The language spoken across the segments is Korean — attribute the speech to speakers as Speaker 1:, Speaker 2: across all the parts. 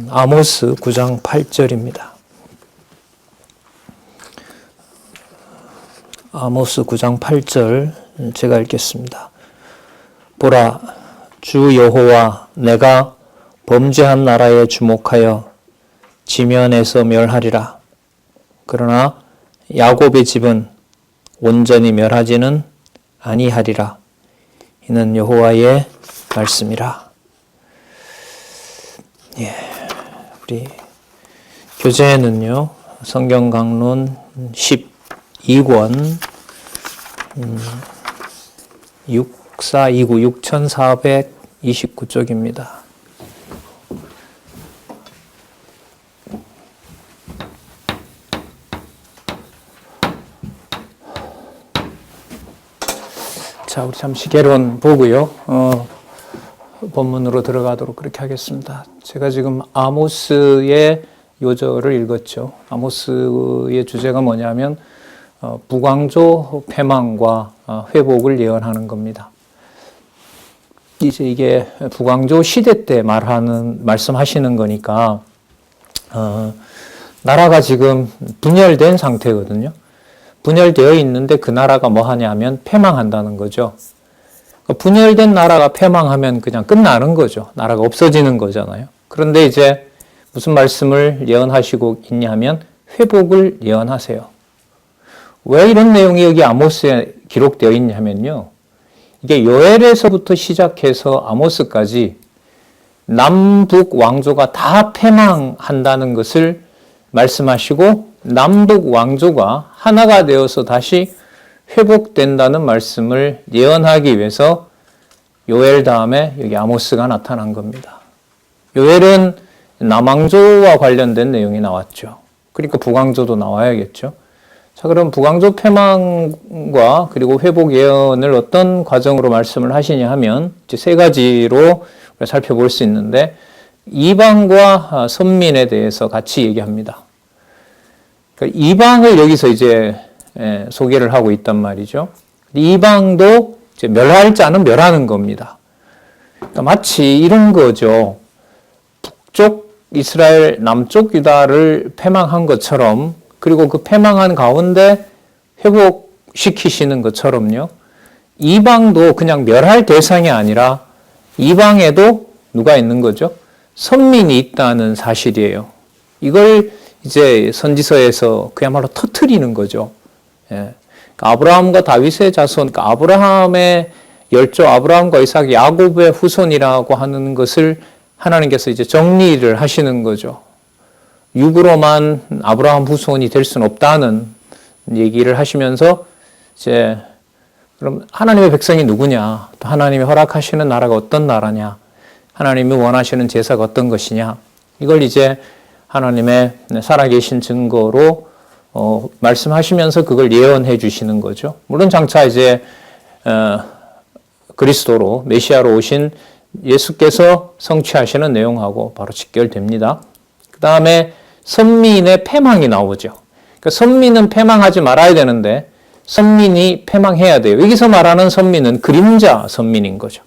Speaker 1: 아모스 9장 8절입니다. 아모스 9장 8절 제가 읽겠습니다. 보라, 주 여호와 내가 범죄한 나라에 주목하여 지면에서 멸하리라. 그러나 야곱의 집은 온전히 멸하지는 아니하리라. 이는 여호와의 말씀이라. 예, 우리 교재에는요, 성경 강론 12권 6429 6429쪽입니다. 자, 우리 잠시 개론 보고요. 본문으로 들어가도록 그렇게 하겠습니다. 제가 지금 아모스의 요절을 읽었죠. 아모스의 주제가 뭐냐면 북왕조 패망과 회복을 예언하는 겁니다. 이제 이게 북왕조 시대 때 말씀하시는 거니까 나라가 지금 분열된 상태거든요. 분열되어 있는데 그 나라가 뭐 하냐면 패망한다는 거죠. 분열된 나라가 패망하면 그냥 끝나는 거죠. 나라가 없어지는 거잖아요. 그런데 이제 무슨 말씀을 예언하시고 있냐면 회복을 예언하세요. 왜 이런 내용이 여기 아모스에 기록되어 있냐면요. 이게 요엘에서부터 시작해서 아모스까지 남북 왕조가 다 패망한다는 것을 말씀하시고 남북 왕조가 하나가 되어서 다시 회복된다는 말씀을 예언하기 위해서 요엘 다음에 여기 아모스가 나타난 겁니다. 요엘은 남왕조와 관련된 내용이 나왔죠. 그러니까 북왕조도 나와야겠죠. 자, 그럼 북왕조 패망과 그리고 회복 예언을 어떤 과정으로 말씀을 하시냐 하면 이제 세 가지로 살펴볼 수 있는데 이방과 선민에 대해서 같이 얘기합니다. 그러니까 이방을 여기서 이제 소개를 하고 있단 말이죠. 이방도 이제 멸할 자는 멸하는 겁니다. 그러니까 마치 이런 거죠. 북쪽 이스라엘, 남쪽 유다를 패망한 것처럼, 그리고 그 패망한 가운데 회복시키시는 것처럼요. 이방도 그냥 멸할 대상이 아니라 이방에도 누가 있는 거죠? 선민이 있다는 사실이에요. 이걸 이제 선지서에서 그야말로 터뜨리는 거죠. 예. 아브라함과 다윗의 자손, 그러니까 아브라함의 열조, 아브라함과 이삭, 야곱의 후손이라고 하는 것을 하나님께서 이제 정리를 하시는 거죠. 육으로만 아브라함 후손이 될 수는 없다는 얘기를 하시면서 이제 그럼 하나님의 백성이 누구냐? 또 하나님이 허락하시는 나라가 어떤 나라냐? 하나님이 원하시는 제사가 어떤 것이냐? 이걸 이제 하나님의 살아계신 증거로 말씀하시면서 그걸 예언해 주시는 거죠. 물론 장차 이제 그리스도로 메시아로 오신 예수께서 성취하시는 내용하고 바로 직결됩니다. 그 다음에 선민의 패망이 나오죠. 그러니까 선민은 패망하지 말아야 되는데 선민이 패망해야 돼요. 여기서 말하는 선민은 그림자 선민인 거죠.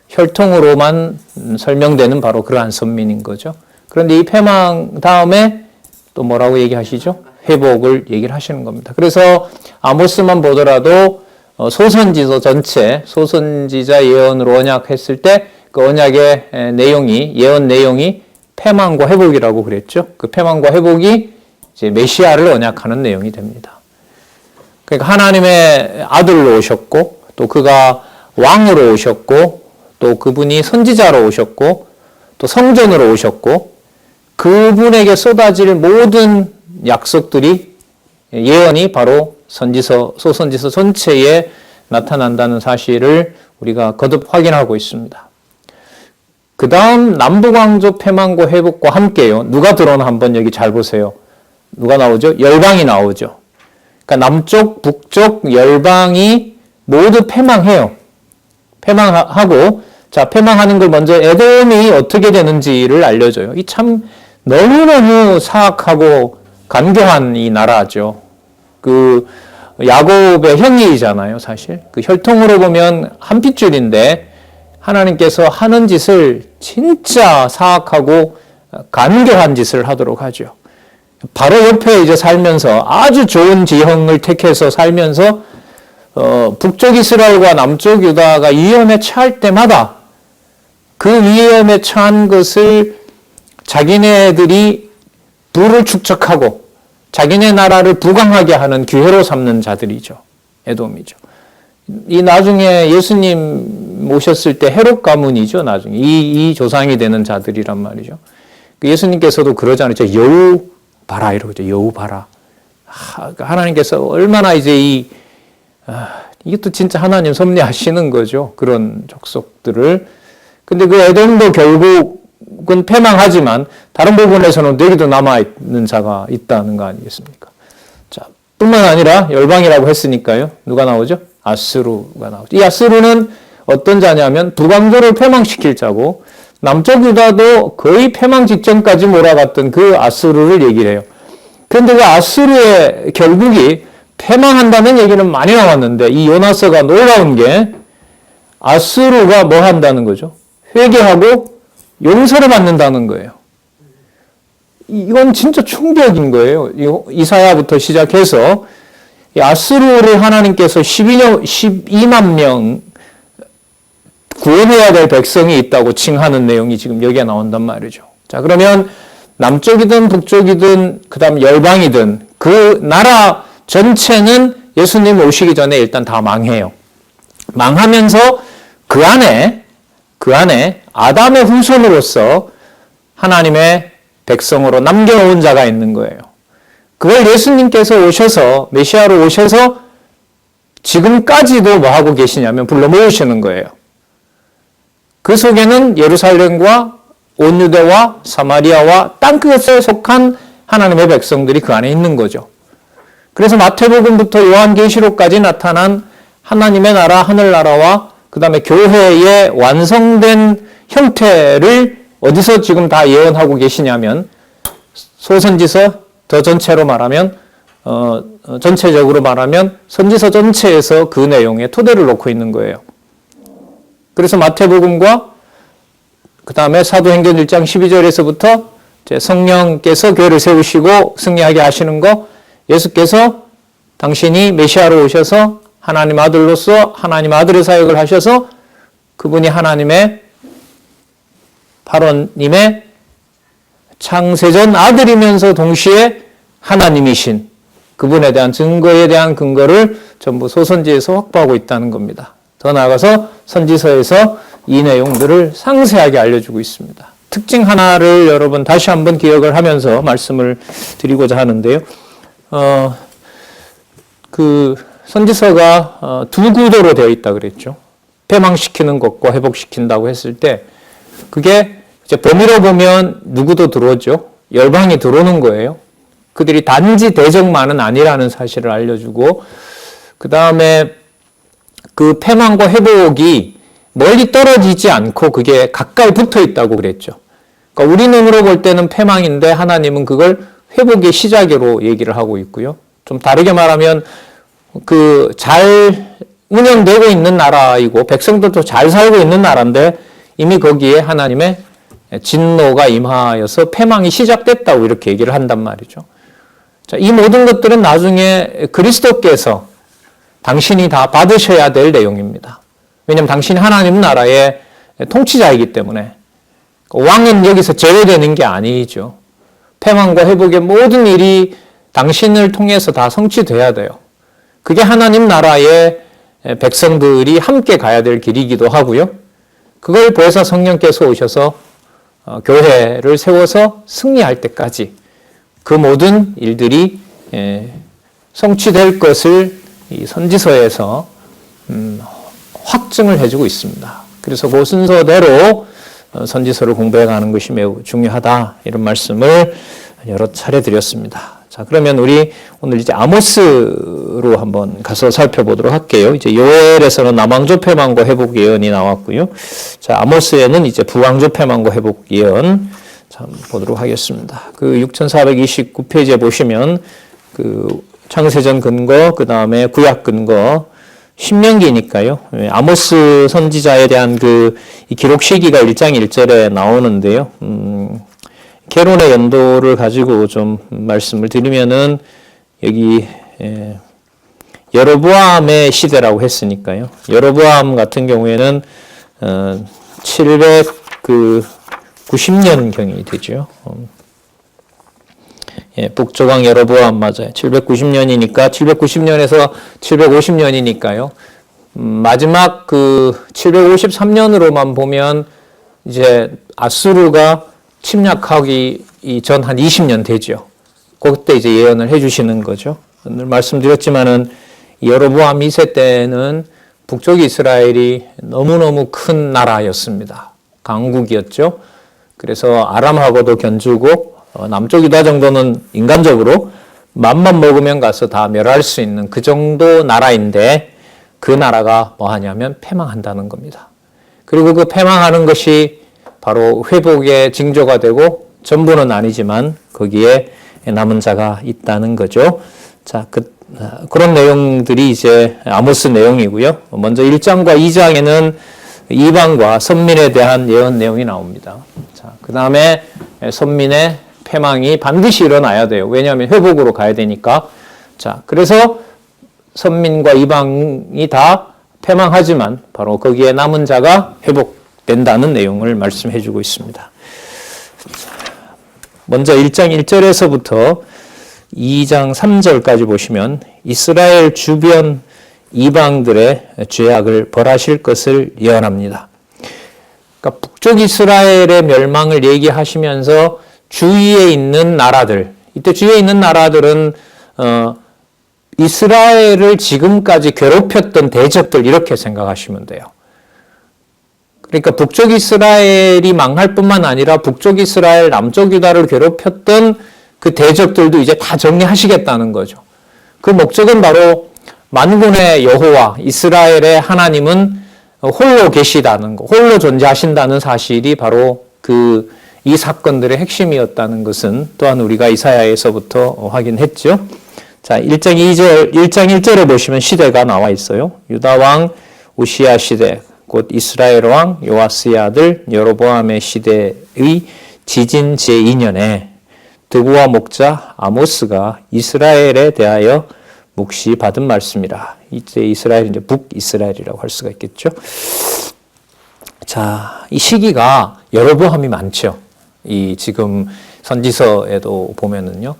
Speaker 1: 혈통으로만 설명되는 바로 그러한 선민인 거죠. 그런데 이 패망 다음에 또 뭐라고 얘기하시죠? 회복을 얘기를 하시는 겁니다. 그래서 아모스만 보더라도 소선지서 전체, 소선지자 예언으로 언약했을 때 그 언약의 내용이, 예언 내용이 패망과 회복이라고 그랬죠. 그 패망과 회복이 이제 메시아를 언약하는 내용이 됩니다. 그러니까 하나님의 아들로 오셨고, 또 그가 왕으로 오셨고, 또 그분이 선지자로 오셨고, 또 성전으로 오셨고, 그분에게 쏟아질 모든 약속들이, 예언이 바로 선지서, 소선지서 전체에 나타난다는 사실을 우리가 거듭 확인하고 있습니다. 그 다음 남북왕조 패망과 회복과 함께요. 누가 들어오나 한번 여기 잘 보세요. 누가 나오죠? 열방이 나오죠. 그러니까 남쪽, 북쪽 열방이 모두 패망해요. 패망하고, 자, 패망하는 걸 먼저 에돔이 어떻게 되는지를 알려줘요. 이 참 너무너무 사악하고 간교한 이 나라죠. 그 야곱의 형이잖아요, 사실. 그 혈통으로 보면 한 핏줄인데 하나님께서 하는 짓을 진짜 사악하고 간교한 짓을 하도록 하죠. 바로 옆에 이제 살면서 아주 좋은 지형을 택해서 살면서 북쪽 이스라엘과 남쪽 유다가 위험에 처할 때마다 그 위험에 처한 것을 자기네들이 부를 축적하고 자기네 나라를 부강하게 하는 기회로 삼는 자들이죠. 에돔이죠. 이 나중에 예수님 모셨을 때 헤롯 가문이죠. 나중에 이 조상이 되는 자들이란 말이죠. 예수님께서도 그러잖아요. 여우 봐라 이러죠. 여우 봐라. 하나님께서 얼마나 이제 이것도 진짜 하나님 섭리하시는 거죠. 그런 족속들을. 근데 그 에돔도 결국은 패망하지만 다른 부분에서는 여기도 남아있는 자가 있다는 거 아니겠습니까? 자, 뿐만 아니라 열방이라고 했으니까요. 누가 나오죠? 아스루가 나오죠. 이 아스루는 어떤 자냐면 북왕조를 패망시킬 자고 남쪽 유다도 거의 패망 직전까지 몰아갔던 그 아스루를 얘기를 해요. 그런데 그 아스루의 결국이 패망한다는 얘기는 많이 나왔는데 이 요나서가 놀라운 게 아스루가 뭐 한다는 거죠? 회개하고 용서를 받는다는 거예요. 이건 진짜 충격인 거예요. 이사야부터 시작해서 아스루를 하나님께서 12만 명 구원해야 될 백성이 있다고 칭하는 내용이 지금 여기에 나온단 말이죠. 자, 그러면 남쪽이든 북쪽이든 그다음 열방이든 그 나라 전체는 예수님 오시기 전에 일단 다 망해요. 망하면서 그 안에 아담의 후손으로서 하나님의 백성으로 남겨놓은 자가 있는 거예요. 그걸 예수님께서 오셔서 메시아로 오셔서 지금까지도 뭐 하고 계시냐면 불러 모으시는 거예요. 그 속에는 예루살렘과 온 유대와 사마리아와 땅끝에 속한 하나님의 백성들이 그 안에 있는 거죠. 그래서 마태복음부터 요한계시록까지 나타난 하나님의 나라, 하늘나라와 그 다음에 교회의 완성된 형태를 어디서 지금 다 예언하고 계시냐면 소선지서 더 전체로 말하면 전체적으로 말하면 선지서 전체에서 그 내용에 토대를 놓고 있는 거예요. 그래서 마태복음과 그 다음에 사도행전 1장 12절에서부터 성령께서 교회를 세우시고 승리하게 하시는 거, 예수께서 당신이 메시아로 오셔서 하나님 아들로서 하나님 아들의 사역을 하셔서 그분이 하나님의 바로님의 창세전 아들이면서 동시에 하나님이신 그분에 대한 증거에 대한 근거를 전부 소선지에서 확보하고 있다는 겁니다. 더 나아가서 선지서에서 이 내용들을 상세하게 알려주고 있습니다. 특징 하나를 여러분 다시 한번 기억을 하면서 말씀을 드리고자 하는데요. 그 선지서가 두 구도로 되어 있다 그랬죠. 패망시키는 것과 회복시킨다고 했을 때 그게 이제 범위로 보면 누구도 들어오죠. 열방이 들어오는 거예요. 그들이 단지 대적만은 아니라는 사실을 알려주고 그 다음에 그 패망과 회복이 멀리 떨어지지 않고 그게 가까이 붙어 있다고 그랬죠. 그러니까 우리 눈으로 볼 때는 패망인데 하나님은 그걸 회복의 시작으로 얘기를 하고 있고요. 좀 다르게 말하면 그 잘 운영되고 있는 나라이고 백성들도 잘 살고 있는 나라인데 이미 거기에 하나님의 진노가 임하여서 패망이 시작됐다고 이렇게 얘기를 한단 말이죠. 자, 이 모든 것들은 나중에 그리스도께서 당신이 다 받으셔야 될 내용입니다. 왜냐하면 당신이 하나님 나라의 통치자이기 때문에 왕은 여기서 제외되는 게 아니죠. 패망과 회복의 모든 일이 당신을 통해서 다 성취돼야 돼요. 그게 하나님 나라의 백성들이 함께 가야 될 길이기도 하고요. 그걸 보혜사 성령께서 오셔서 교회를 세워서 승리할 때까지 그 모든 일들이 성취될 것을 이 선지서에서 확증을 해주고 있습니다. 그래서 그 순서대로 선지서를 공부해 가는 것이 매우 중요하다. 이런 말씀을 여러 차례 드렸습니다. 자, 그러면 우리 오늘 이제 아모스로 한번 가서 살펴보도록 할게요. 이제 요엘에서는 남왕조 패망과 회복 예언이 나왔고요. 자, 아모스에는 이제 부왕조 패망과 회복 예언 참 보도록 하겠습니다. 그 6429페이지에 보시면 그 창세전 근거, 그 다음에 구약 근거, 신명기니까요. 아모스 선지자에 대한 그 기록 시기가 1장 1절에 나오는데요. 개론의 연도를 가지고 좀 말씀을 드리면은 여기 여로보암의 시대라고 했으니까요. 여로보암 같은 경우에는 790년경이 되죠. 북조강 여로보암 맞아요. 790년이니까 790년에서 750년이니까요. 마지막 753년으로만 보면 이제 아수르가 침략하기 이전 한 20년 되죠. 그때 이제 예언을 해주시는 거죠. 오늘 말씀드렸지만은 여로보암 2세 때는 북쪽 이스라엘이 너무너무 큰 나라였습니다. 강국이었죠. 그래서 아람하고도 견주고 남쪽 유다 정도는 인간적으로 맘만 먹으면 가서 다 멸할 수 있는 그 정도 나라인데 그 나라가 뭐 하냐면 패망한다는 겁니다. 그리고 그 패망하는 것이 바로 회복의 징조가 되고 전부는 아니지만 거기에 남은 자가 있다는 거죠. 자, 그런 내용들이 이제 아모스 내용이고요. 먼저 1장과 2장에는 이방과 선민에 대한 예언 내용이 나옵니다. 자, 그 다음에 선민의 패망이 반드시 일어나야 돼요. 왜냐하면 회복으로 가야 되니까. 자, 그래서 선민과 이방이 다 패망하지만 바로 거기에 남은 자가 회복된다는 내용을 말씀해 주고 있습니다. 먼저 1장 1절에서부터 2장 3절까지 보시면 이스라엘 주변 이방들의 죄악을 벌하실 것을 예언합니다. 그러니까 북쪽 이스라엘의 멸망을 얘기하시면서 주위에 있는 나라들, 이때 주위에 있는 나라들은 이스라엘을 지금까지 괴롭혔던 대적들 이렇게 생각하시면 돼요. 그러니까 북쪽 이스라엘이 망할 뿐만 아니라 북쪽 이스라엘, 남쪽 유다를 괴롭혔던 그 대적들도 이제 다 정리하시겠다는 거죠. 그 목적은 바로 만군의 여호와, 이스라엘의 하나님은 홀로 계시다는 것, 홀로 존재하신다는 사실이 바로 이 사건들의 핵심이었다는 것은 또한 우리가 이사야에서부터 확인했죠. 자, 1장 1절에 보시면 시대가 나와 있어요. 유다 왕 우시야 시대, 곧 이스라엘 왕 요아스의 아들 여로보암의 시대의 지진 제2년에 드구와 목자 아모스가 이스라엘에 대하여 묵시 받은 말씀이라. 이때 이스라엘이 이제 북이스라엘이라고 할 수가 있겠죠. 자, 이 시기가 여로보암이 많죠. 이 지금 선지서에도 보면은요.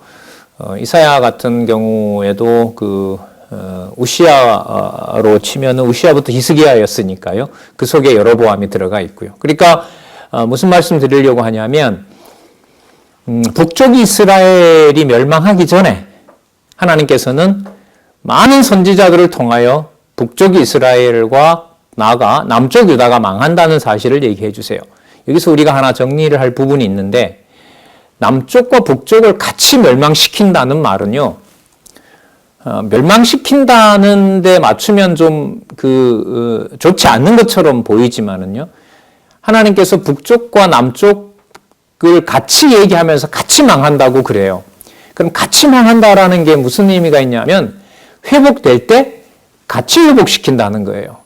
Speaker 1: 이사야 같은 경우에도 우시야로 치면은 우시야부터 히스기야였으니까요. 그 속에 여로보암이 들어가 있고요. 그러니까 무슨 말씀 드리려고 하냐면 북쪽 이스라엘이 멸망하기 전에 하나님께서는 많은 선지자들을 통하여 북쪽 이스라엘과 나아가 남쪽 유다가 망한다는 사실을 얘기해 주세요. 여기서 우리가 하나 정리를 할 부분이 있는데 남쪽과 북쪽을 같이 멸망시킨다는 말은요. 멸망시킨다는 데 맞추면 좀 좋지 않는 것처럼 보이지만은요. 하나님께서 북쪽과 남쪽을 같이 얘기하면서 같이 망한다고 그래요. 그럼 같이 망한다라는 게 무슨 의미가 있냐면 회복될 때 같이 회복시킨다는 거예요.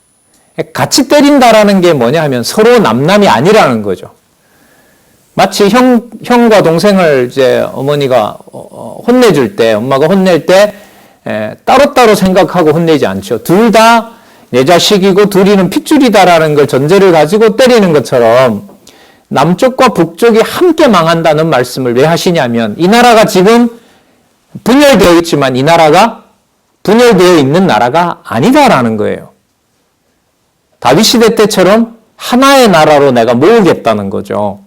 Speaker 1: 같이 때린다라는 게 뭐냐 하면 서로 남남이 아니라는 거죠. 마치 형과 동생을 이제 어머니가 혼내줄 때, 엄마가 혼낼 때 따로따로 생각하고 혼내지 않죠. 둘 다 내 자식이고 둘이는 핏줄이다라는 걸 전제를 가지고 때리는 것처럼 남쪽과 북쪽이 함께 망한다는 말씀을 왜 하시냐면 이 나라가 지금 분열되어 있지만 이 나라가 분열되어 있는 나라가 아니다라는 거예요. 다윗 시대 때처럼 하나의 나라로 내가 모으겠다는 거죠.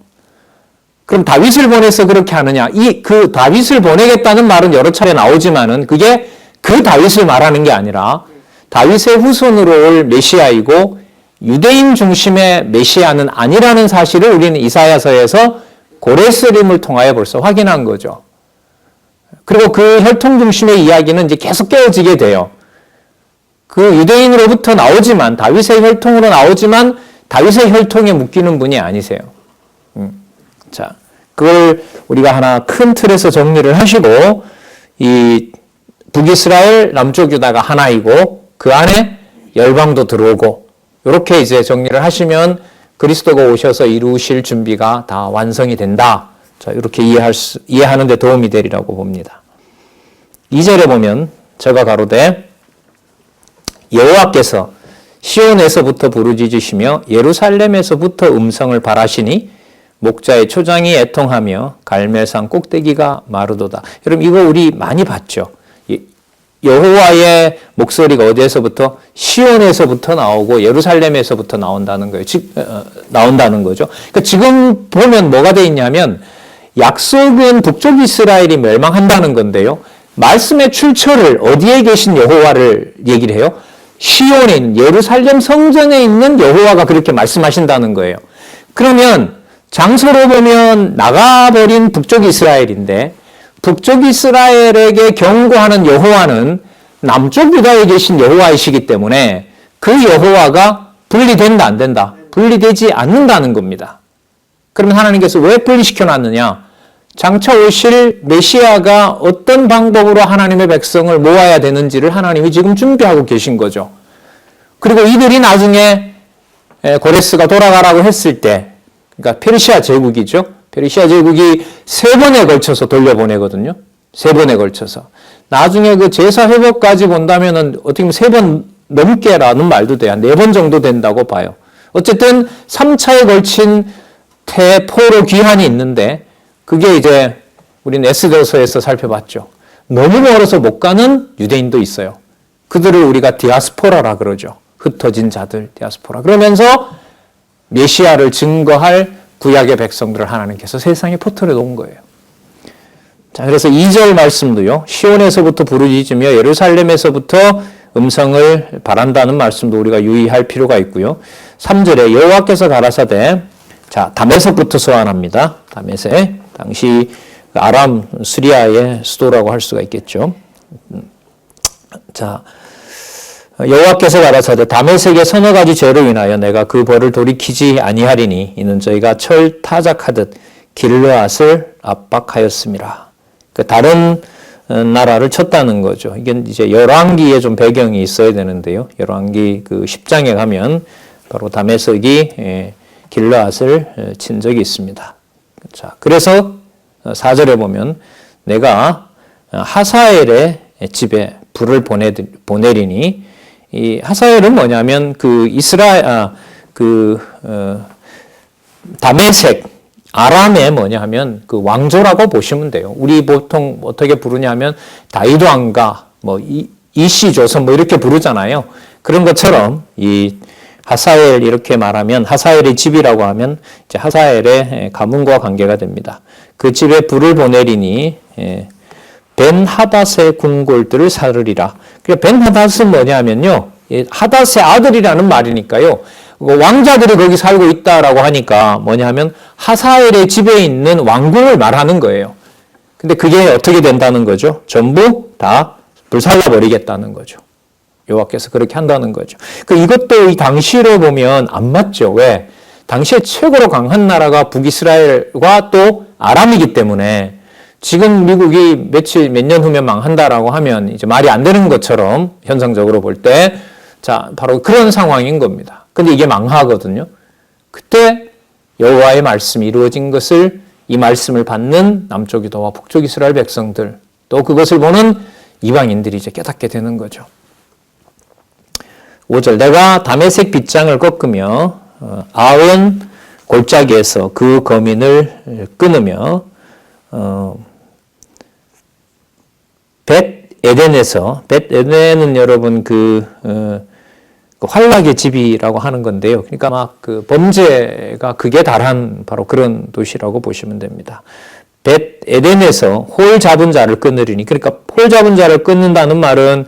Speaker 1: 그럼 다윗을 보내서 그렇게 하느냐? 그 다윗을 보내겠다는 말은 여러 차례 나오지만은 그게 그 다윗을 말하는 게 아니라 다윗의 후손으로 올 메시아이고 유대인 중심의 메시아는 아니라는 사실을 우리는 이사야서에서 고레스림을 통하여 벌써 확인한 거죠. 그리고 그 혈통 중심의 이야기는 이제 계속 깨어지게 돼요. 그 유대인으로부터 나오지만 다윗의 혈통으로 나오지만 다윗의 혈통에 묶이는 분이 아니세요. 자, 그걸 우리가 하나 큰 틀에서 정리를 하시고 이 북이스라엘, 남쪽 유다가 하나이고 그 안에 열방도 들어오고 이렇게 이제 정리를 하시면 그리스도가 오셔서 이루실 준비가 다 완성이 된다. 자, 이렇게 이해하는 데 도움이 되리라고 봅니다. 2절에 보면 저가 가로되 여호와께서 시온에서부터 부르짖으시며 예루살렘에서부터 음성을 발하시니 목자의 초장이 애통하며 갈멜산 꼭대기가 마르도다. 여러분 이거 우리 많이 봤죠. 여호와의 목소리가 어디에서부터? 시온에서부터 나오고 예루살렘에서부터 나온다는 거예요. 나온다는 거죠. 그러니까 지금 보면 뭐가 돼 있냐면 약속은 북쪽 이스라엘이 멸망한다는 건데요. 말씀의 출처를 어디에 계신 여호와를 얘기를 해요? 시온에 있는 예루살렘 성전에 있는 여호와가 그렇게 말씀하신다는 거예요. 그러면 장소로 보면 나가버린 북쪽 이스라엘인데 북쪽 이스라엘에게 경고하는 여호와는 남쪽 유다에 계신 여호와이시기 때문에 그 여호와가 분리된다 안 된다? 분리되지 않는다는 겁니다. 그러면 하나님께서 왜 분리시켜 놨느냐? 장차 오실 메시아가 어떤 방법으로 하나님의 백성을 모아야 되는지를 하나님이 지금 준비하고 계신 거죠. 그리고 이들이 나중에 고레스가 돌아가라고 했을 때, 그러니까 페르시아 제국이죠. 페르시아 제국이 3번에 걸쳐서 돌려보내거든요. 3번에 걸쳐서. 나중에 그 제사 회복까지 본다면은 어떻게 보면 3번 넘게라는 말도 돼요. 4번 정도 된다고 봐요. 어쨌든 3차에 걸친 포로 귀환이 있는데 그게 이제 우리는 에스더서에서 살펴봤죠. 너무 멀어서 못 가는 유대인도 있어요. 그들을 우리가 디아스포라라 그러죠. 흩어진 자들, 디아스포라. 그러면서 메시아를 증거할 구약의 백성들을 하나님께서 세상에 퍼뜨려 놓은 거예요. 자, 그래서 2절 말씀도요. 시온에서부터 부르짖으며 예루살렘에서부터 음성을 바란다는 말씀도 우리가 유의할 필요가 있고요. 3절에 여호와께서 가라사대, 자, 다메섹부터 소환합니다. 다메섹. 당시 아람 수리아의 수도라고 할 수가 있겠죠. 자, 여호와께서 가라사대 다메섹의 서너 가지 죄로 인하여 내가 그 벌을 돌이키지 아니하리니 이는 저희가 철 타작하듯 길르앗을 압박하였음이라. 그 다른 나라를 쳤다는 거죠. 이게 이제 열왕기에 좀 배경이 있어야 되는데요. 열왕기 그 10장에 가면 바로 다메섹이 길르앗을 친 적이 있습니다. 자, 그래서 4절에 보면 내가 하사엘의 집에 불을 보내리니 이 하사엘은 뭐냐면 그 다메섹 아람의 뭐냐 하면 그 왕조라고 보시면 돼요. 우리 보통 어떻게 부르냐면 다윗 왕가 뭐 이시 조선 뭐 이렇게 부르잖아요. 그런 것처럼 이 하사엘 이렇게 말하면 하사엘의 집이라고 하면 이제 하사엘의 가문과 관계가 됩니다. 그 집에 불을 보내리니 벤 하닷의 궁궐들을 사르리라. 벤 하닷은 뭐냐면요. 하닷의 아들이라는 말이니까요. 왕자들이 거기 살고 있다라고 하니까 뭐냐면 하사엘의 집에 있는 왕궁을 말하는 거예요. 근데 그게 어떻게 된다는 거죠? 전부 다 불살라버리겠다는 거죠. 여호와께서 그렇게 한다는 거죠. 이것도 이 당시로 보면 안 맞죠. 왜? 당시에 최고로 강한 나라가 북이스라엘과 또 아람이기 때문에 지금 미국이 몇 년 후면 망한다라고 하면 이제 말이 안 되는 것처럼 현상적으로 볼 때, 자, 바로 그런 상황인 겁니다. 근데 이게 망하거든요. 그때 여호와의 말씀이 이루어진 것을 이 말씀을 받는 남쪽 유다와 북쪽 이스라엘 백성들 또 그것을 보는 이방인들이 이제 깨닫게 되는 거죠. 5절 내가 다메섹 빗장을 꺾으며 아원 골짜기에서 그 거민을 끊으며 벳에덴은 여러분 그 활락의 집이라고 하는 건데요. 그러니까 막 그 범죄가 극에 달한 바로 그런 도시라고 보시면 됩니다. 벳에덴에서 홀 잡은 자를 끊으리니, 그러니까 홀 잡은 자를 끊는다는 말은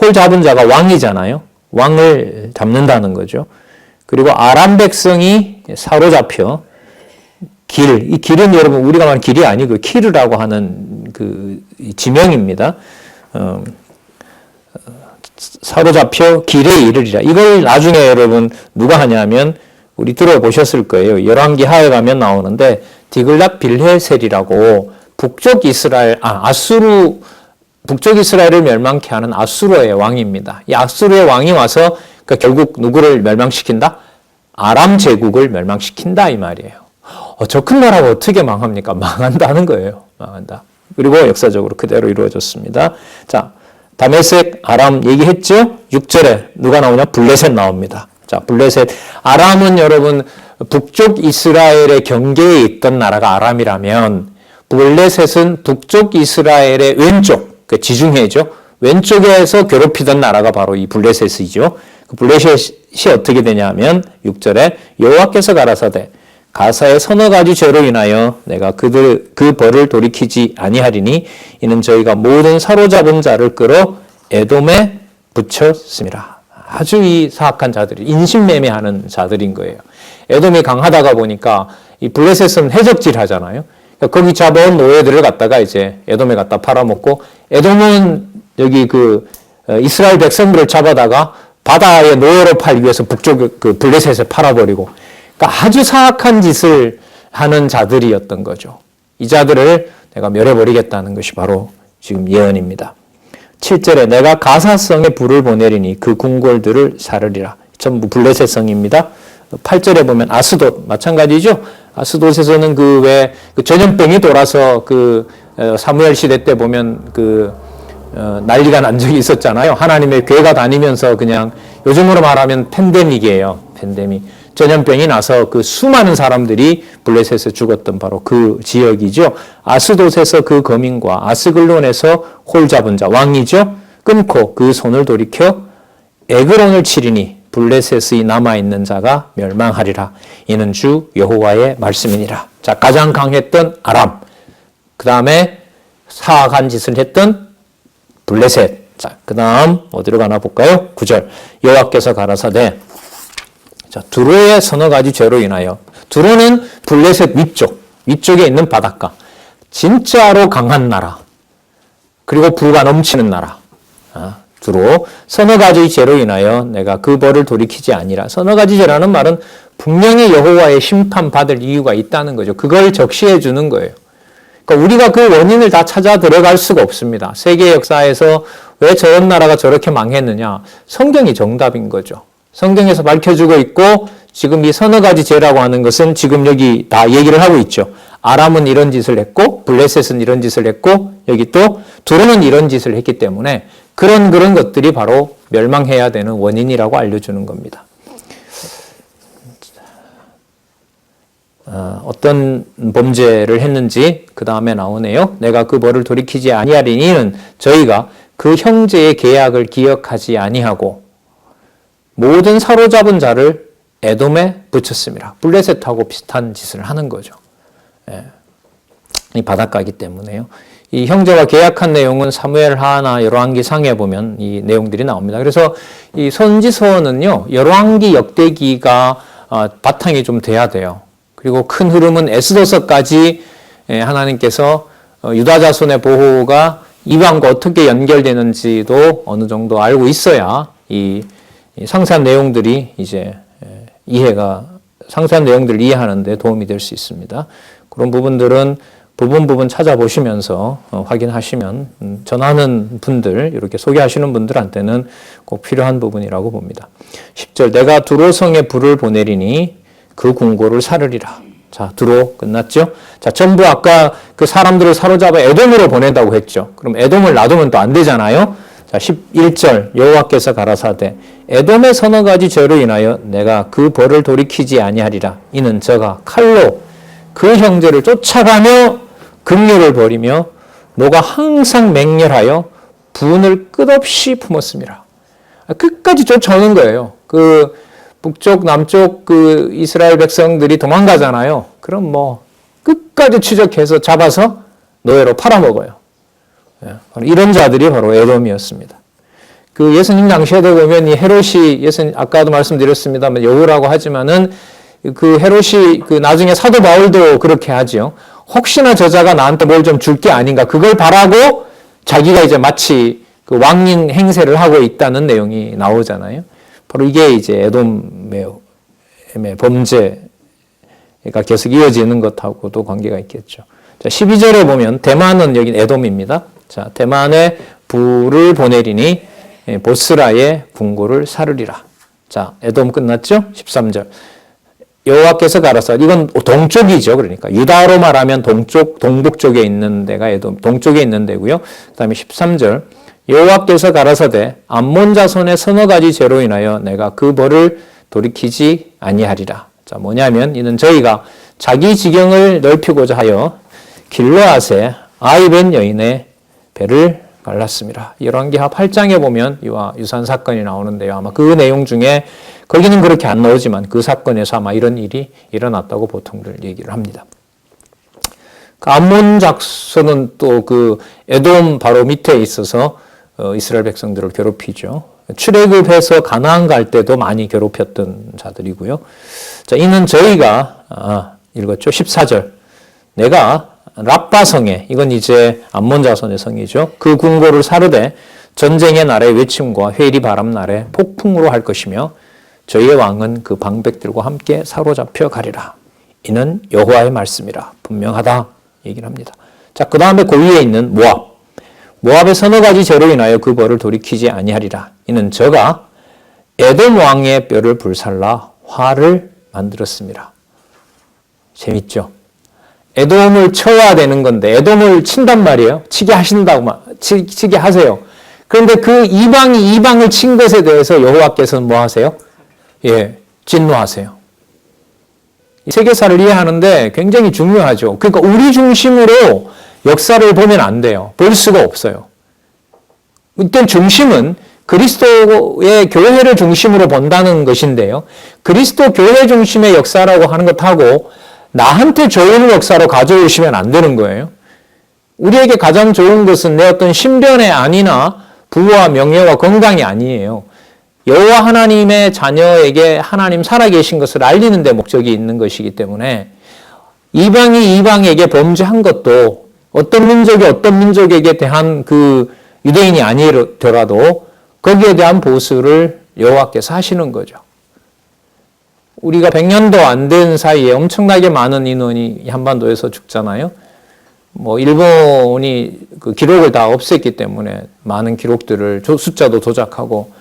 Speaker 1: 홀 잡은 자가 왕이잖아요. 왕을 잡는다는 거죠. 그리고 아람 백성이 사로잡혀 이 길은 여러분 우리가 말하는 길이 아니고 키르라고 하는 그 지명입니다. 사로잡혀 길에 이르리라. 이걸 나중에 여러분 누가 하냐면 우리 들어보셨을 거예요. 열왕기 하에 가면 나오는데 디글랏 빌헤셀이라고 북쪽 이스라엘을 멸망케 하는 아수르의 왕입니다. 이 아수르의 왕이 와서 그러니까 결국 누구를 멸망시킨다? 아람 제국을 멸망시킨다 이 말이에요. 저 큰 나라가 어떻게 망합니까? 망한다는 거예요. 망한다. 그리고 역사적으로 그대로 이루어졌습니다. 자, 다메섹, 아람 얘기했죠? 6절에 누가 나오냐? 블레셋 나옵니다. 자, 블레셋. 아람은 여러분 북쪽 이스라엘의 경계에 있던 나라가 아람이라면 블레셋은 북쪽 이스라엘의 왼쪽, 그 지중해죠. 왼쪽에서 괴롭히던 나라가 바로 이 블레셋이죠. 그 블레셋이 어떻게 되냐면 6절에 여호와께서 가라사대 가사의 서너 가지 죄로 인하여 내가 그 벌을 돌이키지 아니하리니 이는 저희가 모든 사로잡은 자를 끌어 에돔에 붙였습니다. 아주 이 사악한 자들이 인신매매하는 자들인 거예요. 에돔이 강하다가 보니까 이 블레셋은 해적질 하잖아요. 그러니까 거기 잡아온 노예들을 갖다가 이제 에돔에 갖다 팔아먹고 에돔은 여기 이스라엘 백성들을 잡아다가 바다에 노예로 팔기 위해서 북쪽 그 블레셋에 팔아버리고 그러니까 아주 사악한 짓을 하는 자들이었던 거죠. 이 자들을 내가 멸해버리겠다는 것이 바로 지금 예언입니다. 7절에 내가 가사성에 불을 보내리니 그 궁궐들을 사르리라. 전부 블레셋 성입니다. 8절에 보면 아스돗 마찬가지죠. 아스돗에서는 그 전염병이 돌아서 사무엘 시대 때 보면 난리가 난 적이 있었잖아요. 하나님의 괴가 다니면서 그냥 요즘으로 말하면 팬데믹이에요. 팬데믹. 전염병이 나서 그 수많은 사람들이 블레셋에 죽었던 바로 그 지역이죠. 아스돗에서 그 거민과 아스글론에서 홀 잡은 자 왕이죠. 끊고 그 손을 돌이켜 에그론을 치리니 블레셋의 남아있는 자가 멸망하리라. 이는 주 여호와의 말씀이니라. 자, 가장 강했던 아람. 그 다음에 사악한 짓을 했던 블레셋. 자, 그 다음 어디로 가나 볼까요? 9절. 여호와께서 가라사대 자, 두로의 서너 가지 죄로 인하여 두로는 블레셋 위쪽에 있는 바닷가. 진짜로 강한 나라. 그리고 부가 넘치는 나라. 두로 서너 가지 죄로 인하여 내가 그 벌을 돌이키지 아니라. 서너 가지 죄라는 말은 분명히 여호와의 심판받을 이유가 있다는 거죠. 그걸 적시해 주는 거예요. 그러니까 우리가 그 원인을 다 찾아 들어갈 수가 없습니다. 세계 역사에서 왜 저런 나라가 저렇게 망했느냐. 성경이 정답인 거죠. 성경에서 밝혀주고 있고 지금 이 서너 가지 죄라고 하는 것은 지금 여기 다 얘기를 하고 있죠. 아람은 이런 짓을 했고 블레셋은 이런 짓을 했고 여기 또 두로는 이런 짓을 했기 때문에 그런 것들이 바로 멸망해야 되는 원인이라고 알려주는 겁니다. 어떤 범죄를 했는지 그 다음에 나오네요. 내가 그 벌을 돌이키지 아니하리니는 저희가 그 형제의 계약을 기억하지 아니하고 모든 사로잡은 자를 에돔에 붙였습니다. 블레셋하고 비슷한 짓을 하는 거죠. 이 바닷가이기 때문에요. 이 형제와 계약한 내용은 사무엘 하나 열왕기 상에 보면 이 내용들이 나옵니다. 그래서 이 선지서는요, 열왕기 역대기가 바탕이 좀 돼야 돼요. 그리고 큰 흐름은 에스더서까지 하나님께서 유다 자손의 보호가 이방과 어떻게 연결되는지도 어느 정도 알고 있어야 이 상세한 내용들이 이제 상세한 내용들을 이해하는 데 도움이 될 수 있습니다. 그런 부분들은 부분 찾아보시면서 확인하시면 전하는 분들, 이렇게 소개하시는 분들한테는 꼭 필요한 부분이라고 봅니다. 10절 내가 두로성에 불을 보내리니 그 궁궐을 사르리라. 자, 두로 끝났죠? 자, 전부 아까 그 사람들을 사로잡아 에돔으로 보낸다고 했죠. 그럼 에돔을 놔두면 또 안 되잖아요. 자, 11절 여호와께서 가라사대 에돔의 서너 가지 죄로 인하여 내가 그 벌을 돌이키지 아니하리라. 이는 저가 칼로 그 형제를 쫓아가며 긍휼을 버리며 노가 항상 맹렬하여 분을 끝없이 품었습니다. 끝까지 쫓아오는 거예요. 북쪽 남쪽 이스라엘 백성들이 도망가잖아요. 그럼 끝까지 추적해서 잡아서 노예로 팔아먹어요. 이런 자들이 바로 에돔이었습니다. 예수님 당시에도 보면 이 헤롯이 아까도 말씀드렸습니다만 여우라고 하지만은 헤롯이 나중에 사도 바울도 그렇게 하죠. 혹시나 저자가 나한테 뭘 좀 줄 게 아닌가 그걸 바라고 자기가 이제 마치 왕인 행세를 하고 있다는 내용이 나오잖아요. 바로 이게 이제 에돔의 범죄가 계속 이어지는 것하고도 관계가 있겠죠. 자, 12절에 보면 대만은 여기 에돔입니다. 자, 대만에 불을 보내리니 보스라의 궁궐을 사르리라. 자, 에돔 끝났죠? 13절. 여호와께서 가라사대, 이건 동쪽이죠. 그러니까 유다로 말하면 동쪽, 동북 쪽에 있는 데가 에돔, 동쪽에 있는 데고요. 그다음에 13절, 여호와께서 가라사대 암몬 자손의 서너 가지 죄로 인하여 내가 그 벌을 돌이키지 아니하리라. 자, 뭐냐면 이는 저희가 자기 지경을 넓히고자 하여 길르앗의 아이벤 여인의 배를 갈랐습니다. 열왕기하 8장에 보면 이와 유사한 사건이 나오는데요. 아마 그 내용 중에 거기는 그렇게 안 나오지만 그 사건에서 아마 이런 일이 일어났다고 보통들 얘기를 합니다. 그 암몬 작소는 또 그 에돔 바로 밑에 있어서 이스라엘 백성들을 괴롭히죠. 출애굽해서 가나안 갈 때도 많이 괴롭혔던 자들이고요. 자, 이는 저희가 읽었죠. 14절. 내가 랍바성에, 이건 이제 암몬 자손의 성이죠. 그 궁궐을 사르되 전쟁의 날의 외침과 회리 바람 날에 폭풍으로 할 것이며 저희의 왕은 그 방백들과 함께 사로잡혀 가리라. 이는 여호와의 말씀이라. 분명하다. 얘기를 합니다. 자, 그 다음에 그 위에 있는 모압. 모압의 서너 가지 죄로 인하여 그 벌을 돌이키지 아니하리라. 이는 저가 에돔 왕의 뼈를 불살라 화를 만들었습니다. 재밌죠? 에돔을 쳐야 되는 건데 에돔을 친단 말이에요. 치게 하신다고 치게 하세요. 그런데 그 이방을 친 것에 대해서 여호와께서는 뭐 하세요? 예, 진노하세요. 세계사를 이해하는데 굉장히 중요하죠. 그러니까 우리 중심으로 역사를 보면 안 돼요. 볼 수가 없어요. 이때 중심은 그리스도의 교회를 중심으로 본다는 것인데요. 그리스도 교회 중심의 역사라고 하는 것하고 나한테 좋은 역사로 가져오시면 안 되는 거예요. 우리에게 가장 좋은 것은 내 어떤 신변의 안위나 부와 명예와 건강이 아니에요. 여호와 하나님의 자녀에게 하나님 살아계신 것을 알리는 데 목적이 있는 것이기 때문에 이방이 이방에게 범죄한 것도 어떤 민족이 어떤 민족에게 대한 그 유대인이 아니더라도 거기에 대한 보수를 여호와께서 하시는 거죠. 우리가 100년도 안 된 사이에 엄청나게 많은 인원이 한반도에서 죽잖아요. 뭐 일본이 그 기록을 다 없앴기 때문에 많은 기록들을 숫자도 조작하고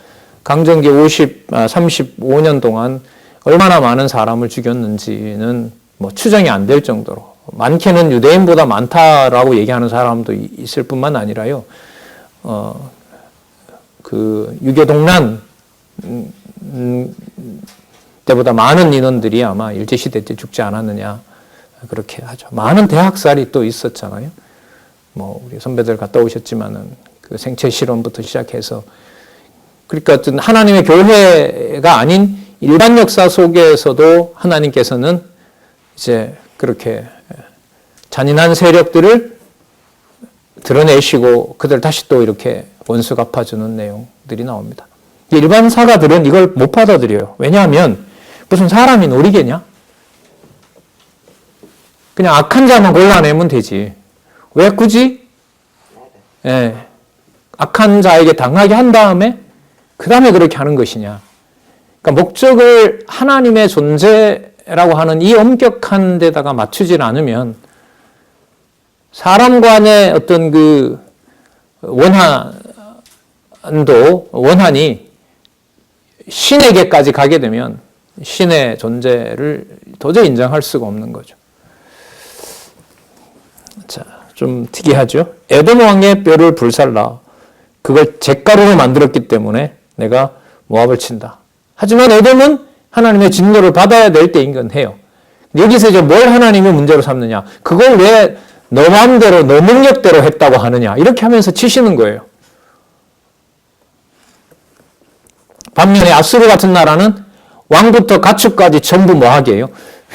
Speaker 1: 강점기 35년 동안 얼마나 많은 사람을 죽였는지는 뭐 추정이 안 될 정도로 많게는 유대인보다 많다라고 얘기하는 사람도 있을 뿐만 아니라요. 그 유교동란 때보다 많은 인원들이 아마 일제시대 때 죽지 않았느냐 그렇게 하죠. 많은 대학살이 또 있었잖아요. 뭐 우리 선배들 갔다 오셨지만은 그 생체 실험부터 시작해서 그러니까 어떤 하나님의 교회가 아닌 일반 역사 속에서도 하나님께서는 이제 그렇게 잔인한 세력들을 드러내시고 그들 다시 또 이렇게 원수 갚아주는 내용들이 나옵니다. 일반 사가들은 이걸 못 받아들여요. 왜냐하면 무슨 사람이 놀이개냐? 그냥 악한 자만 골라내면 되지. 왜 굳이? 예, 악한 자에게 당하게 한 다음에 그 다음에 그렇게 하는 것이냐. 그러니까 목적을 하나님의 존재라고 하는 이 엄격한 데다가 맞추질 않으면 사람 간의 어떤 그 원한이 신에게까지 가게 되면 신의 존재를 도저히 인정할 수가 없는 거죠. 자, 좀 특이하죠? 에돔 왕의 뼈를 불살라. 그걸 잿가루로 만들었기 때문에 내가 모압을 친다. 하지만 에돔은 하나님의 진노를 받아야 될 때인 건 해요. 여기서 이제 뭘 하나님의 문제로 삼느냐. 그걸 왜 너 마음대로, 너 능력대로 했다고 하느냐. 이렇게 하면서 치시는 거예요. 반면에 아수르 같은 나라는 왕부터 가축까지 전부 뭐 하게 해요?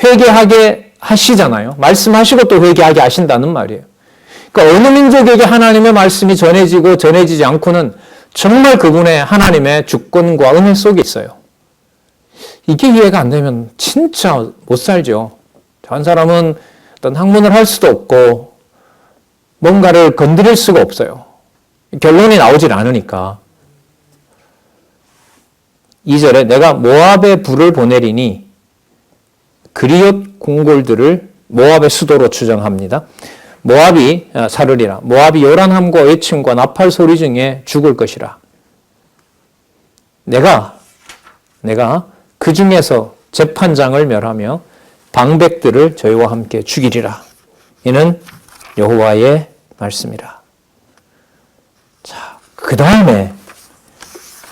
Speaker 1: 회개하게 하시잖아요. 말씀하시고 또 회개하게 하신다는 말이에요. 그러니까 어느 민족에게 하나님의 말씀이 전해지고 전해지지 않고는 정말 그분의 하나님의 주권과 은혜 속에 있어요. 이게 이해가 안 되면 진짜 못 살죠. 한 사람은 어떤 학문을 할 수도 없고 뭔가를 건드릴 수가 없어요. 결론이 나오질 않으니까. 2절에 내가 모압의 불을 보내리니 그리옷 궁궐들을 모압의 수도로 추정합니다. 모압이 사르리라. 모압이 요란함과 외침과 나팔 소리 중에 죽을 것이라. 내가 그 중에서 재판장을 멸하며 방백들을 저희와 함께 죽이리라. 이는 여호와의 말씀이라. 자, 그 다음에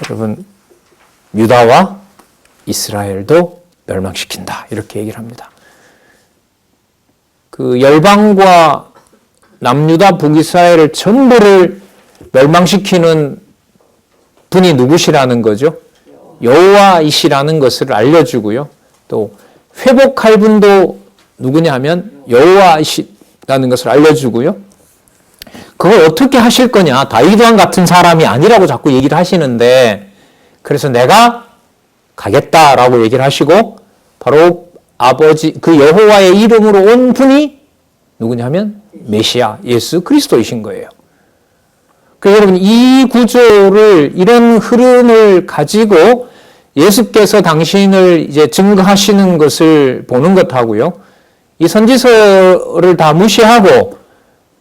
Speaker 1: 여러분 유다와 이스라엘도 멸망시킨다. 이렇게 얘기를 합니다. 그 열방과 남유다 북이스라엘을 전부를 멸망시키는 분이 누구시라는 거죠? 여호와이시라는 것을 알려주고요. 또 회복할 분도 누구냐 하면 여호와이시라는 것을 알려주고요. 그걸 어떻게 하실 거냐? 다윗 왕 같은 사람이 아니라고 자꾸 얘기를 하시는데, 그래서 내가 가겠다라고 얘기를 하시고, 바로 아버지 그 여호와의 이름으로 온 분이 누구냐 하면 메시아 예수 그리스도이신 거예요. 그래서 여러분 이 구조를, 이런 흐름을 가지고 예수께서 당신을 이제 증거하시는 것을 보는 것하고요, 이 선지서를 다 무시하고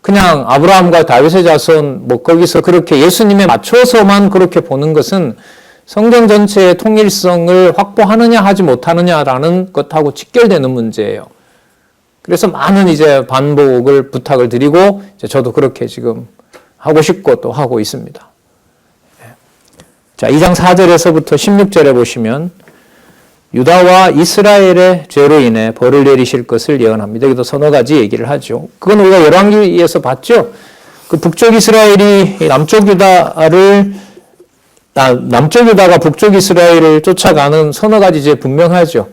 Speaker 1: 그냥 아브라함과 다윗의 자손 뭐 거기서 그렇게 예수님에 맞춰서만 그렇게 보는 것은 성경 전체의 통일성을 확보하느냐 하지 못하느냐라는 것하고 직결되는 문제예요. 그래서 많은 이제 반복을 부탁을 드리고 이제 저도 그렇게 지금 하고 싶고 또 하고 있습니다. 자, 2장 4절에서부터 16절에 보시면 유다와 이스라엘의 죄로 인해 벌을 내리실 것을 예언합니다. 여기도 서너 가지 얘기를 하죠. 그건 우리가 열왕기에서 봤죠. 그 북쪽 이스라엘이 남쪽 유다가 북쪽 이스라엘을 쫓아가는 서너 가지 이제 분명하죠.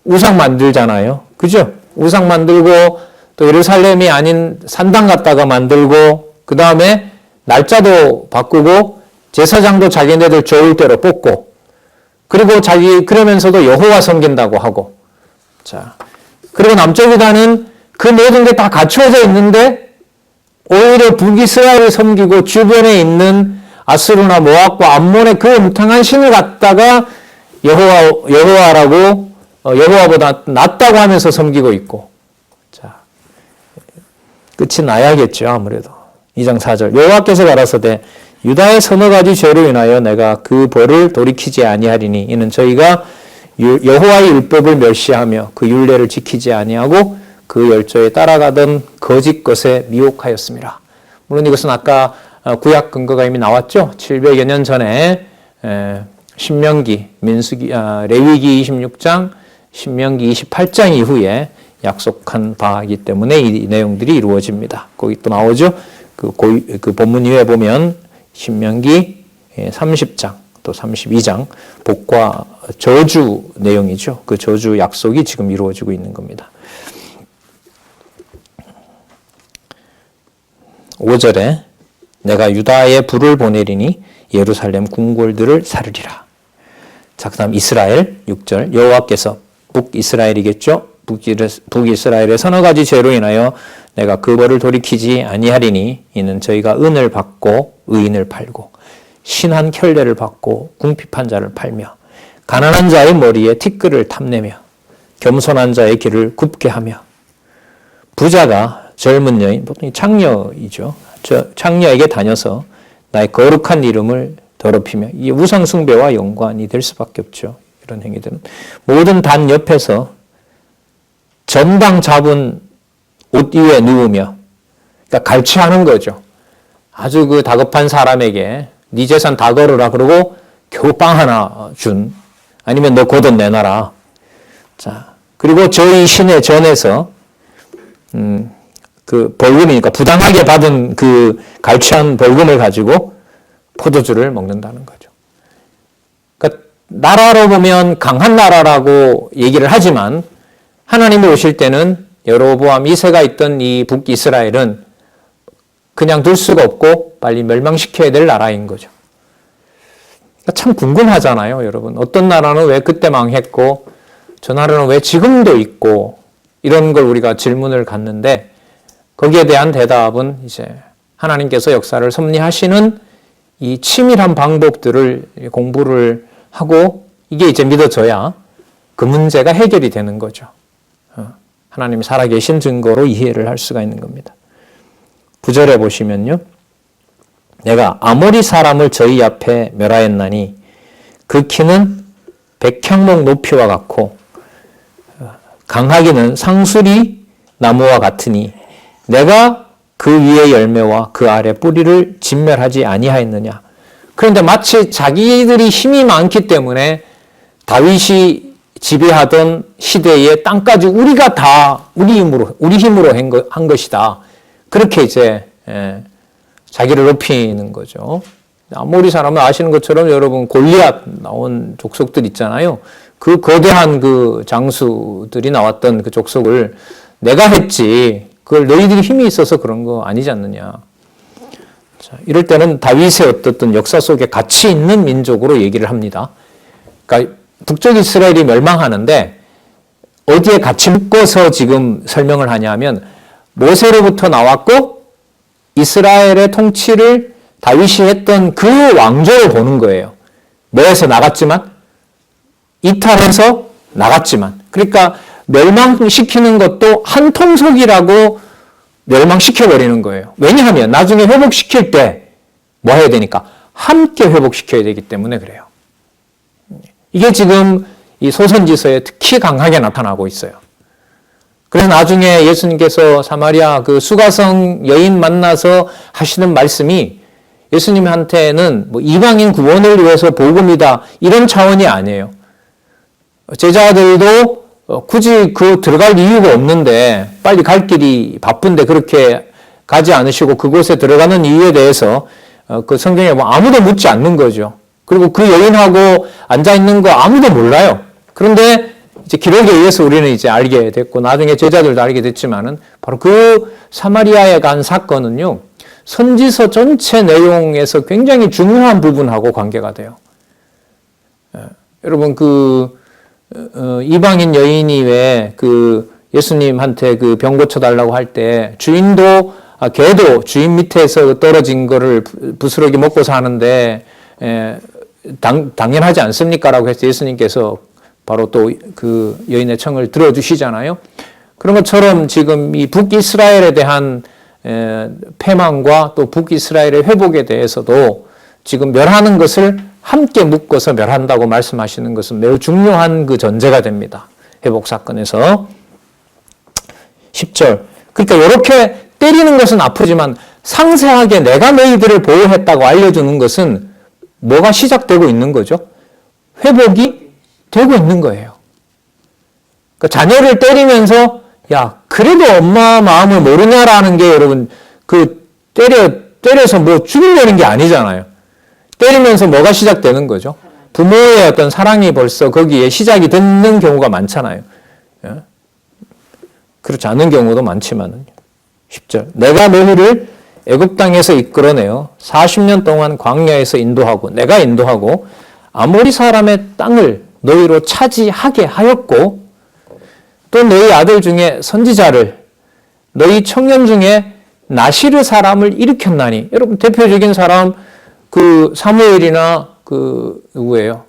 Speaker 1: 우상 만들잖아요. 그죠? 우상 만들고 또 예루살렘이 아닌 산당 갖다가 만들고 그 다음에 날짜도 바꾸고 제사장도 자기네들 좋을 대로 뽑고 그리고 그러면서도 여호와 섬긴다고 하고. 자, 그리고 남쪽 유다는 그 모든 게 다 갖추어져 있는데 오히려 북이스라엘을 섬기고 주변에 있는 아스루나 모압과 암몬의 그 음탕한 신을 갖다가 여호와라고 여호와보다 낫다고 하면서 섬기고 있고. 자, 끝이 나야겠죠, 아무래도. 2장 4절. 여호와께서 가라사대 유다의 서너 가지 죄로 인하여 내가 그 벌을 돌이키지 아니하리니 이는 저희가 여호와의 율법을 멸시하며 그 율례를 지키지 아니하고 그 열조에 따라가던 거짓 것에 미혹하였습니다. 물론 이것은 아까 구약 근거가 이미 나왔죠. 700여 년 전에 신명기, 레위기 26장, 신명기 28장 이후에 약속한 바이기 때문에 이 내용들이 이루어집니다. 거기 또 나오죠. 그 본문 위에 보면 신명기 30장 또 32장 복과 저주 내용이죠. 그 저주 약속이 지금 이루어지고 있는 겁니다. 5절에 내가 유다에 불을 보내리니 예루살렘 궁궐들을 사르리라. 자, 그다음 이스라엘 6절 여호와께서 북이스라엘이겠죠. 북이스라엘의 서너 가지 죄로 인하여 내가 그 벌을 돌이키지 아니하리니 이는 저희가 은을 받고 의인을 팔고 신한 켤레를 받고 궁핍한 자를 팔며 가난한 자의 머리에 티끌을 탐내며 겸손한 자의 길을 굽게 하며 부자가 젊은 여인, 보통 창녀이죠. 창녀에게 다녀서 나의 거룩한 이름을 더럽히며 이 우상 숭배와 연관이 될 수밖에 없죠. 이런 행위들은 모든 단 옆에서 전당 잡은 옷 위에 누우며, 그러니까 갈취하는 거죠. 아주 그 다급한 사람에게 네 재산 다 걸어라 그러고 겨우 빵 하나 준, 아니면 너 곧 내놔라. 자, 그리고 저희 신의 전에서 그 벌금이니까 부당하게 받은 그 갈취한 벌금을 가지고 포도주를 먹는다는 거죠. 그러니까 나라로 보면 강한 나라라고 얘기를 하지만 하나님이 오실 때는 여로보암 2세가 있던 이 북이스라엘은 그냥 둘 수가 없고 빨리 멸망시켜야 될 나라인 거죠. 그러니까 참 궁금하잖아요, 여러분. 어떤 나라는 왜 그때 망했고 저 나라는 왜 지금도 있고 이런 걸 우리가 질문을 갖는데 거기에 대한 대답은 이제 하나님께서 역사를 섭리하시는 이 치밀한 방법들을 공부를 하고 이게 이제 믿어져야 그 문제가 해결이 되는 거죠. 하나님이 살아계신 증거로 이해를 할 수가 있는 겁니다. 9절에 보시면요. 내가 아모리 사람을 저희 앞에 멸하였나니 그 키는 백향목 높이와 같고 강하기는 상수리 나무와 같으니 내가 그 위의 열매와 그 아래 뿌리를 진멸하지 아니하였느냐. 그런데 마치 자기들이 힘이 많기 때문에 다윗이 지배하던 시대의 땅까지 우리가 다 우리 힘으로 한 것이다. 그렇게 이제 자기를 높이는 거죠. 아모리 사람은 아시는 것처럼 여러분 골리앗 나온 족속들 있잖아요. 그 거대한 그 장수들이 나왔던 그 족속을 내가 했지. 그걸 너희들이 힘이 있어서 그런 거 아니지 않느냐. 자, 이럴 때는 다윗의 어떤 역사 속에 가치 있는 민족으로 얘기를 합니다. 그러니까 북쪽 이스라엘이 멸망하는데 어디에 같이 묶어서 지금 설명을 하냐면 모세로부터 나왔고 이스라엘의 통치를 다윗이 했던 그 왕조를 보는 거예요. 뭐에서 나갔지만 이탈해서 나갔지만 그러니까 멸망시키는 것도 한 통속이라고 멸망시켜버리는 거예요. 왜냐하면 나중에 회복시킬 때 뭐 해야 되니까 함께 회복시켜야 되기 때문에 그래요. 이게 지금 이 소선지서에 특히 강하게 나타나고 있어요. 그래서 나중에 예수님께서 사마리아 그 수가성 여인 만나서 하시는 말씀이 예수님한테는 뭐 이방인 구원을 위해서 복음이다 이런 차원이 아니에요. 제자들도 굳이 그 들어갈 이유가 없는데 빨리 갈 길이 바쁜데 그렇게 가지 않으시고 그곳에 들어가는 이유에 대해서 그 성경에 뭐 아무도 묻지 않는 거죠. 그리고 그 여인하고 앉아 있는 거 아무도 몰라요. 그런데 이제 기록에 의해서 우리는 이제 알게 됐고 나중에 제자들도 알게 됐지만은 바로 그 사마리아에 간 사건은요. 선지서 전체 내용에서 굉장히 중요한 부분하고 관계가 돼요. 여러분 이방인 여인이 왜 그 예수님한테 그 병 고쳐달라고 할 때 주인도 개도 주인 밑에서 떨어진 거를 부스러기 먹고 사는데 당연하지 않습니까? 라고 해서 예수님께서 바로 또 그 여인의 청을 들어주시잖아요. 그런 것처럼 지금 이 북이스라엘에 대한 패망과 또 북이스라엘의 회복에 대해서도 지금 멸하는 것을 함께 묶어서 멸한다고 말씀하시는 것은 매우 중요한 그 전제가 됩니다. 회복 사건에서 10절. 그러니까 이렇게 때리는 것은 아프지만 상세하게 내가 너희들을 보호했다고 알려주는 것은 뭐가 시작되고 있는 거죠? 회복이 되고 있는 거예요. 그러니까 자녀를 때리면서 야 그래도 엄마 마음을 모르냐라는 게 여러분 때려서 뭐 죽이려는 게 아니잖아요. 때리면서 뭐가 시작되는 거죠? 부모의 어떤 사랑이 벌써 거기에 시작이 되는 경우가 많잖아요. 그렇지 않은 경우도 많지만은 10절 내가 너희를 애굽 땅에서 이끌어내어 40년 동안 광야에서 인도하고 내가 인도하고 아모리 사람의 땅을 너희로 차지하게 하였고 또 너희 아들 중에 선지자를 너희 청년 중에 나시르 사람을 일으켰나니 여러분 대표적인 사람 그 사무엘이나 그 누구예요?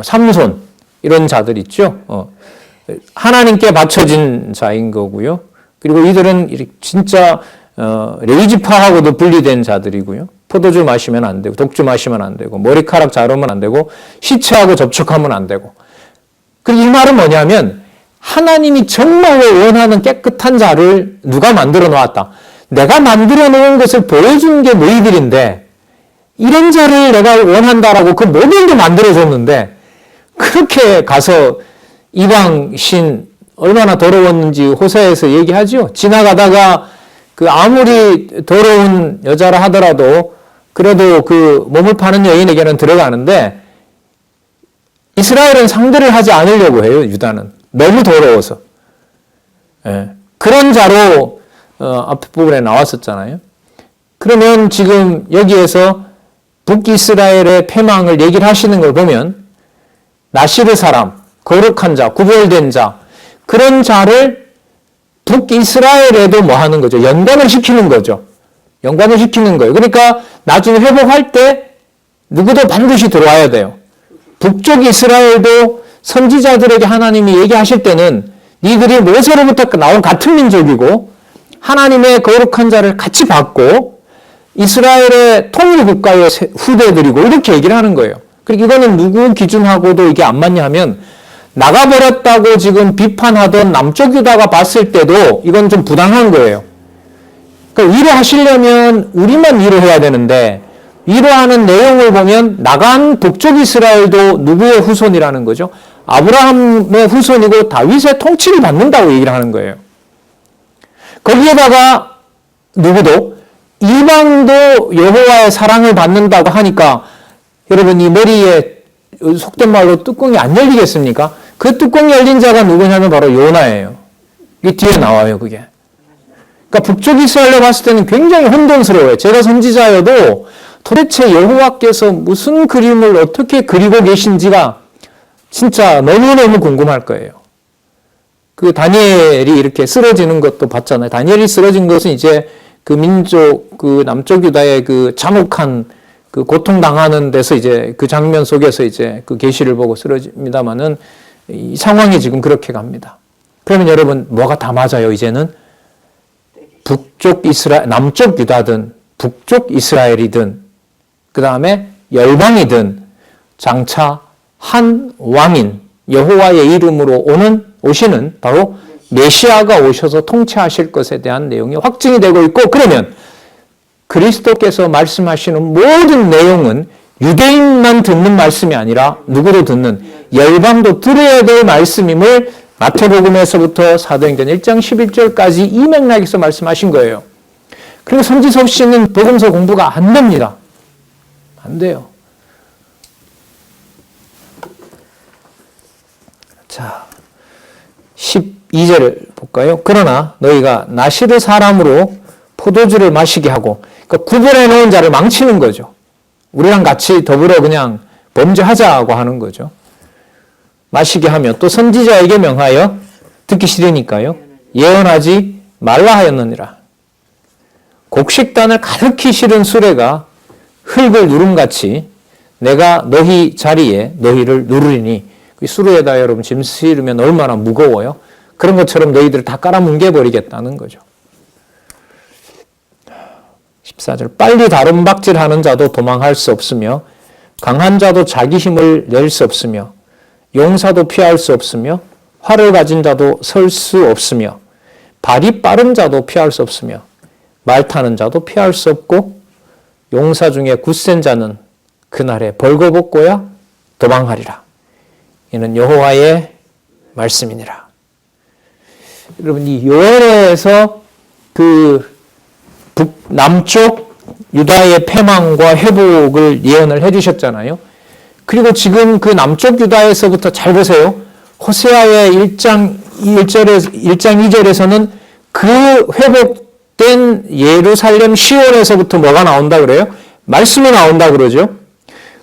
Speaker 1: 삼손 이런 자들 있죠. 하나님께 바쳐진 자인 거고요. 그리고 이들은 진짜 레위지파하고도 분리된 자들이고요. 포도주 마시면 안 되고 독주 마시면 안 되고 머리카락 자르면 안 되고 시체하고 접촉하면 안 되고. 그리고 이 말은 뭐냐면 하나님이 정말로 원하는 깨끗한 자를 누가 만들어 놓았다. 내가 만들어 놓은 것을 보여준 게 너희들인데 이런 자를 내가 원한다라고 그 모든 게 만들어줬는데 그렇게 가서 이방 신 얼마나 더러웠는지 호세아에서 얘기하죠. 지나가다가 그 아무리 더러운 여자라 하더라도 그래도 그 몸을 파는 여인에게는 들어가는데 이스라엘은 상대를 하지 않으려고 해요. 유다는. 너무 더러워서. 그런 자로 앞부분에 나왔었잖아요. 그러면 지금 여기에서 북이스라엘의 패망을 얘기를 하시는 걸 보면 나시르 사람, 거룩한 자, 구별된 자 그런 자를 북이스라엘에도 뭐 하는 거죠? 연관을 시키는 거죠. 연관을 시키는 거예요. 그러니까 나중에 회복할 때 누구도 반드시 들어와야 돼요. 북쪽 이스라엘도 선지자들에게 하나님이 얘기하실 때는 니들이 모세로부터 나온 같은 민족이고 하나님의 거룩한 자를 같이 받고 이스라엘의 통일 국가의 후대들이고 이렇게 얘기를 하는 거예요. 그리고 이거는 누구 기준하고도 이게 안 맞냐 하면 나가버렸다고 지금 비판하던 남쪽 유다가 봤을 때도 이건 좀 부당한 거예요. 그러니까 위로하시려면 우리만 위로해야 되는데 위로하는 내용을 보면 나간 북쪽 이스라엘도 누구의 후손이라는 거죠? 아브라함의 후손이고 다윗의 통치를 받는다고 얘기를 하는 거예요. 거기에다가 누구도 이방도 여호와의 사랑을 받는다고 하니까 여러분 이 머리에 속된 말로 뚜껑이 안 열리겠습니까? 그 뚜껑 열린 자가 누구냐면 바로 요나예요. 이 뒤에 나와요, 그게. 그러니까 북쪽 이스라엘로 봤을 때는 굉장히 혼돈스러워요. 제가 선지자여도 도대체 여호와께서 무슨 그림을 어떻게 그리고 계신지가 진짜 너무너무 궁금할 거예요. 그 다니엘이 이렇게 쓰러지는 것도 봤잖아요. 다니엘이 쓰러진 것은 이제 그 민족, 그 남쪽 유다의 그 잔혹한 그 고통당하는 데서 이제 그 장면 속에서 이제 그 계시를 보고 쓰러집니다만은 이 상황이 지금 그렇게 갑니다. 그러면 여러분 뭐가 다 맞아요, 이제는? 북쪽 이스라엘, 남쪽 유다든 북쪽 이스라엘이든 그 다음에 열방이든 장차 한 왕인 여호와의 이름으로 오시는 바로 메시아가 오셔서 통치하실 것에 대한 내용이 확증이 되고 있고, 그러면 그리스도께서 말씀하시는 모든 내용은 유대인만 듣는 말씀이 아니라 누구도 듣는 열방도 들어야 될 말씀임을 마태복음에서부터 사도행전 1장 11절까지 이 맥락에서 말씀하신 거예요. 그리고 선지서 없이는 복음서 공부가 안 됩니다. 안 돼요. 자, 12절을 볼까요? 그러나 너희가 나시르 사람으로 포도주를 마시게 하고, 그러니까 구별해 놓은 자를 망치는 거죠. 우리랑 같이 더불어 그냥 범죄하자고 하는 거죠. 마시게 하며 또 선지자에게 명하여, 듣기 싫으니까요, 예언하지 말라 하였느니라. 곡식단을 가득히 실은 수레가 흙을 누름같이 내가 너희 자리에 너희를 누르리니, 수레에다 여러분 짐 실으면 얼마나 무거워요? 그런 것처럼 너희들을 다 깔아뭉개버리겠다는 거죠. 14절 빨리 다름박질하는 자도 도망할 수 없으며 강한 자도 자기 힘을 낼 수 없으며 용사도 피할 수 없으며 활을 가진 자도 설 수 없으며 발이 빠른 자도 피할 수 없으며 말 타는 자도 피할 수 없고 용사 중에 굳센 자는 그날에 벌거벗고야 도망하리라. 이는 여호와의 말씀이니라. 여러분 이 요엘에서 그 남쪽 유다의 패망과 회복을 예언을 해주셨잖아요. 그리고 지금 그 남쪽 유다에서부터 잘 보세요. 호세아의 1장 2절에서는 그 회복된 예루살렘 시온에서부터 뭐가 나온다 그래요? 말씀이 나온다 그러죠.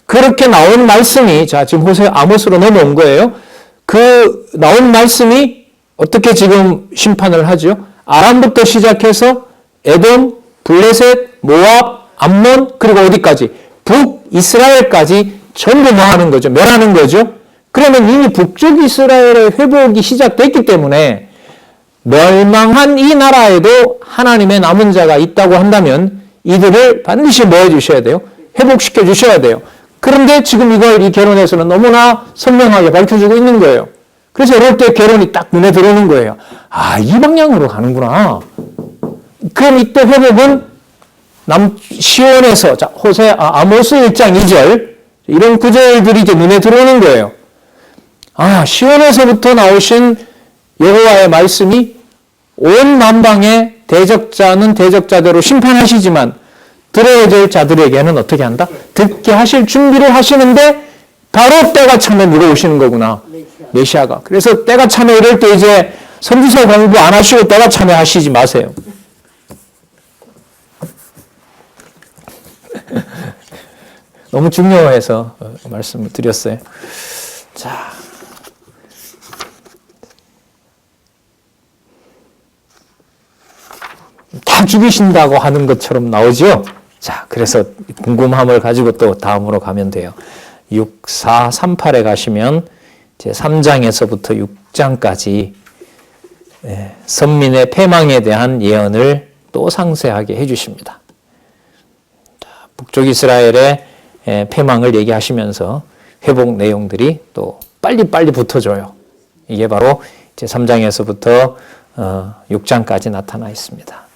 Speaker 1: 그렇게 나온 말씀이, 자, 지금 아모스로 넘어온 거예요. 그 나온 말씀이 어떻게 지금 심판을 하죠? 아람부터 시작해서 에돔, 블레셋, 모압, 암몬, 그리고 어디까지? 북이스라엘까지 전부 뭐 하는 거죠? 멸하는 거죠? 그러면 이미 북쪽 이스라엘의 회복이 시작됐기 때문에 멸망한 이 나라에도 하나님의 남은 자가 있다고 한다면 이들을 반드시 뭐 해주셔야 돼요? 회복시켜 주셔야 돼요. 그런데 지금 이걸 이 결론에서는 너무나 선명하게 밝혀주고 있는 거예요. 그래서 이럴 때 결론이 딱 눈에 들어오는 거예요. 아, 이 방향으로 가는구나. 그럼 이때 회복은 시온에서, 자, 아모스 1장 2절, 이런 구절들이 이제 눈에 들어오는 거예요. 아, 시온에서부터 나오신 여호와의 말씀이 온 만방의 대적자는 대적자대로 심판하시지만 들어야 될 자들에게는 어떻게 한다? 듣게 하실 준비를 하시는데 바로 때가 참에 누가 오시는 거구나. 메시아가. 그래서 때가 참에 이럴 때 이제 선지서 공부 안 하시고 때가 참에 하시지 마세요. 너무 중요해서 말씀을 드렸어요. 자. 다 죽이신다고 하는 것처럼 나오죠? 자, 그래서 궁금함을 가지고 또 다음으로 가면 돼요. 6, 4, 3, 8에 가시면 이제 3장에서부터 6장까지 선민의 패망에 대한 예언을 또 상세하게 해주십니다. 북쪽 이스라엘의 패망을 얘기하시면서 회복 내용들이 또 빨리빨리 붙어줘요. 이게 바로 제 3장에서부터 6장까지 나타나 있습니다.